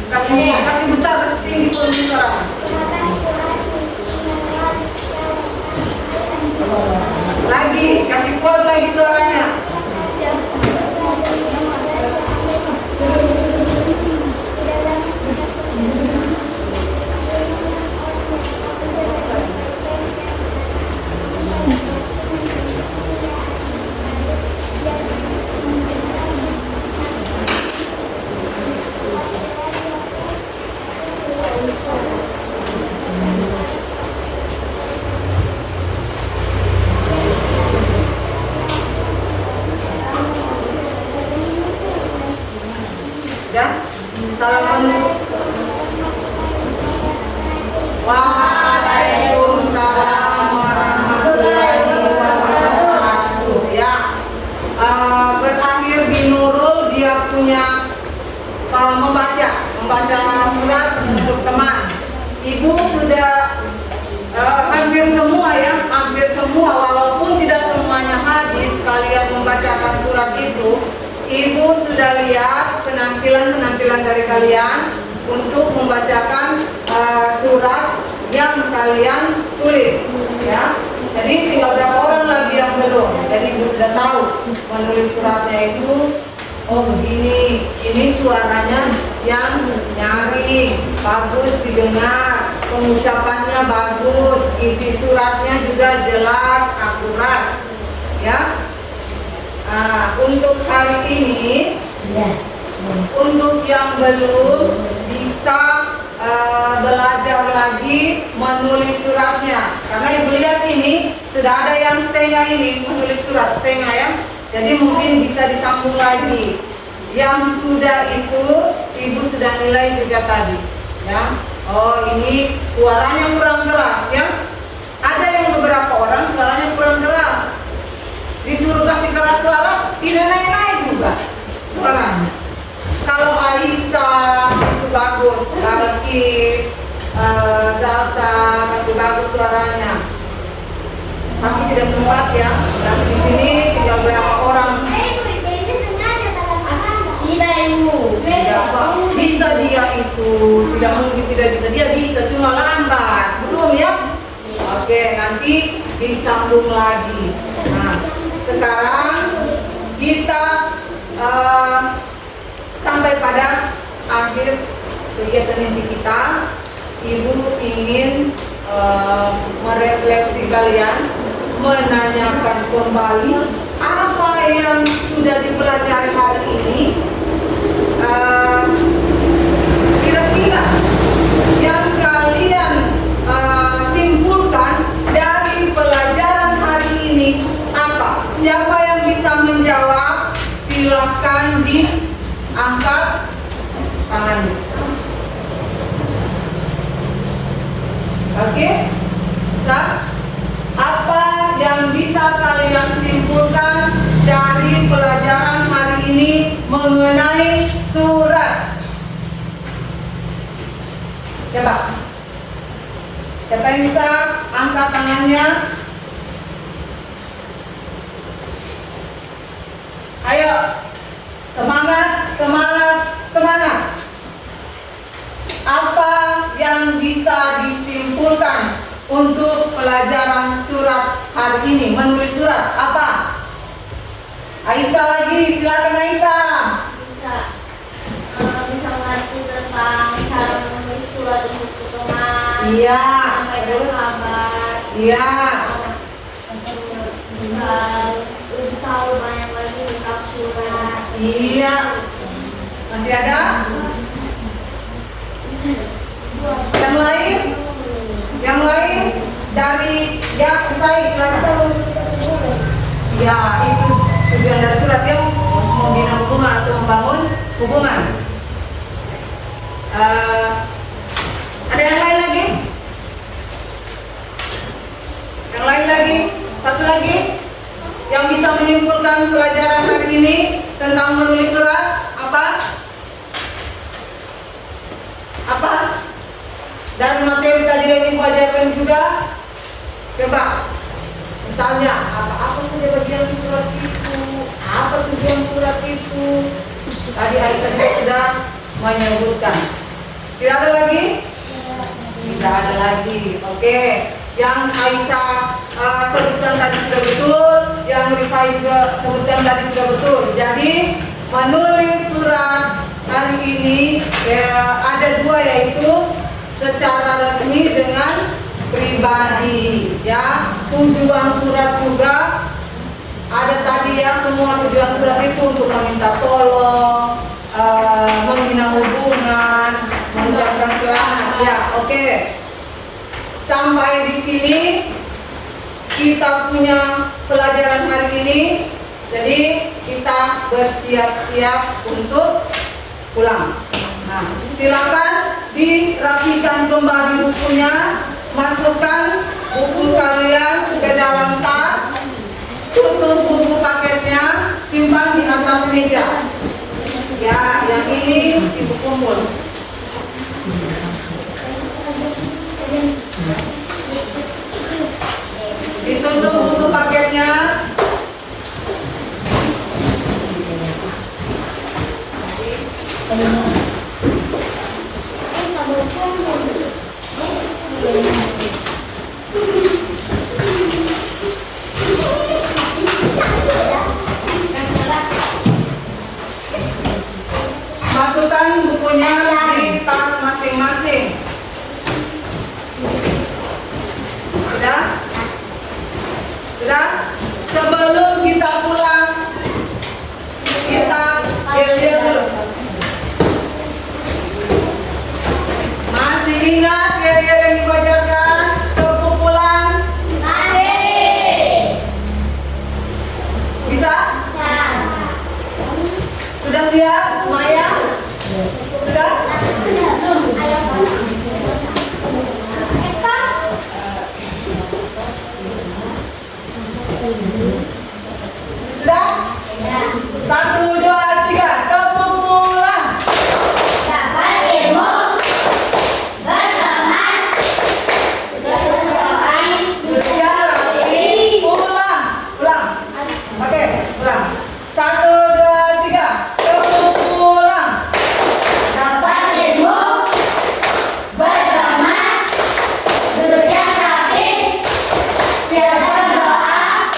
Kasih besar, kasih tinggi volume suara. Lagi, kasih kuat lagi suaranya. Dan salam penutup. Waalaikumsalam warahmatullahi wabarakatuh. Ya, berakhir di Nurul, dia punya membaca surat untuk teman. Ibu sudah hampir semua walaupun tidak semuanya habis kalian membacakan surat itu. Ibu sudah lihat penampilan dari kalian untuk membacakan surat yang kalian tulis, ya. Jadi tinggal berapa orang lagi yang belum. Jadi ibu sudah tahu menulis suratnya itu. Oh begini, ini suaranya yang nyaring, bagus didengar, pengucapannya bagus, isi suratnya juga jelas, akurat, ya. Untuk hari ini, untuk yang belum bisa belajar lagi menulis suratnya, karena ibu lihat ini sudah ada yang setengah ini menulis surat setengah ya, jadi mungkin bisa disambung lagi. Yang sudah itu ibu sudah nilai juga tadi, ya. Oh ini suaranya kurang keras ya. Ada yang beberapa orang suaranya kurang keras. Disuruh kasih keras suara, tidak naik-naik juga suaranya. Kalau Aisyah itu bagus, Galki, Zalsa kasih bagus suaranya. Tapi tidak sempat ya. Dan di sini tinggal berapa orang? Tidak, bisa dia itu, tidak mungkin tidak bisa, dia bisa, cuma lambat, belum ya? Oke, nanti disambung lagi. Nah, sekarang kita sampai pada akhir kegiatan inti kita. Ibu ingin merefleksi kalian, menanyakan kembali apa yang sudah dipelajari hari ini. Kira-kira yang kalian simpulkan dari pelajaran hari ini apa? Siapa yang bisa menjawab? Silahkan diangkat tangannya. Oke? Bisa? Apa yang bisa kalian simpulkan dari pelajaran hari ini mengenai surat? Coba. Siapa yang bisa angkat tangannya? Ayo, semangat, semangat, semangat. Apa yang bisa disimpulkan untuk pelajaran surat hari ini? Menulis surat, apa? Aisyah lagi, silakan Aisyah. Bisa mengerti tentang cara menulis surat untuk teman. Iya, Sampaikan terus? kabar. Iya, Bisa lebih tahu banyak lagi tentang surat. iya. Masih ada? Yang lain? Yang lain? Dari ya, baik, silakan. Ya, itu tujuan dari surat yang membina hubungan atau membangun hubungan. Ada yang lain lagi? Yang lain lagi? Satu lagi yang bisa menyimpulkan pelajaran hari ini tentang menulis surat apa? Apa? Dari materi tadi yang ibu ajarkan juga. Coba. Misalnya apa saja bagian surat itu? Apa tujuan surat itu? Tadi Aisyah juga sudah menyebutkan. Tidak ada lagi? Tidak ada lagi. Oke. Yang Aisyah sebutkan tadi sudah betul, yang Rifai juga sebutkan tadi sudah betul. Jadi menulis surat hari ini ada dua, yaitu secara resmi dengan pribadi. Ya, tujuan surat juga ada tadi ya, semua tujuan surat itu untuk meminta tolong, membina hubungan, mengucapkan selamat. Ya, oke. Sampai di sini kita punya pelajaran hari ini. Jadi kita bersiap-siap untuk pulang. Nah, silakan dirapikan kembali bukunya, masukkan buku kalian ke dalam tas, tutup buku paketnya, simpan di atas meja. Ya, yang ini ibu kumpul. Ditutup buku paketnya. Masukkan bukunya di tas masing-masing. Sudah? Sudah? Sebelum kita pulang, kita lihat dulu. Masih ingat yel-yel yang ibu ajarkan? Tepuk pulang? Bisa? Sudah siap, Maya? Sudah? Sudah? 1, 2, 3, tepuk pulang. Dapat ilmu berkemas sesuai Duduknya rapi, pulang, pulang. Oke, pulang. 1, 2, 3, tepuk pulang. dapat ilmu berkemas duduk yang rapi siap berdoa.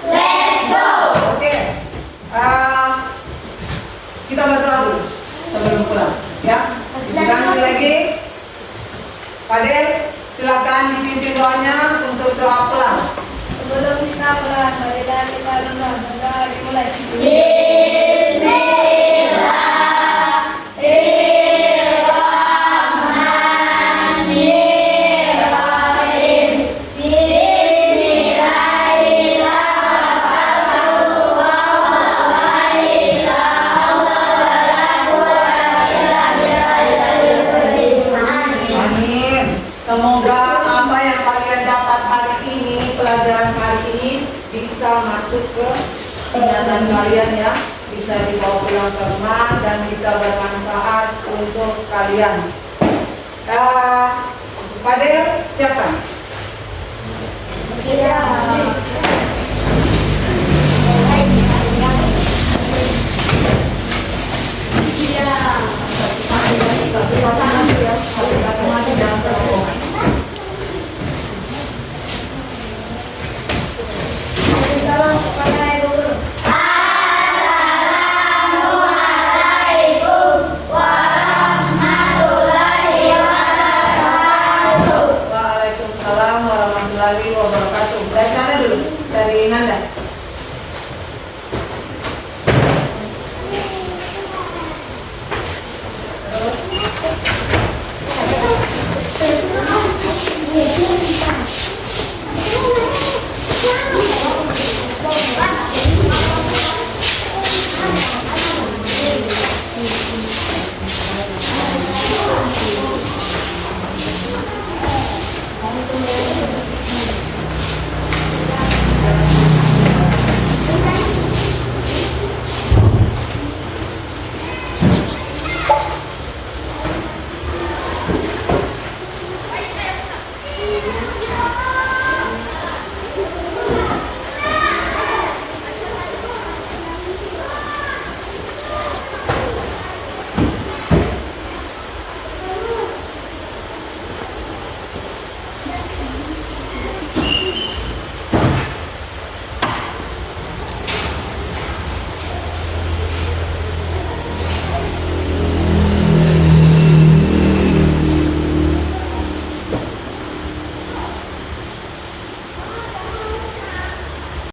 Let's go. Oke, kita berdoa dulu sebelum pulang, ya. Ganti lagi. Fadil, silakan dipimpin doanya untuk doa pulang. Sebelum kita pulang, marilah kita berdoa dimulai. Bismillahirrahmanirrahim. Amin. Semoga apa yang kalian dapat hari ini, pelajaran hari ini bisa masuk ke ingatan kalian ya, bisa dibawa pulang ke rumah dan bisa bermanfaat untuk kalian. Pak Del, siapa? Salam kepada Ibu Guru. Waalaikumsalam warahmatullahi wabarakatuh. Dari sana dulu, dari Nanda.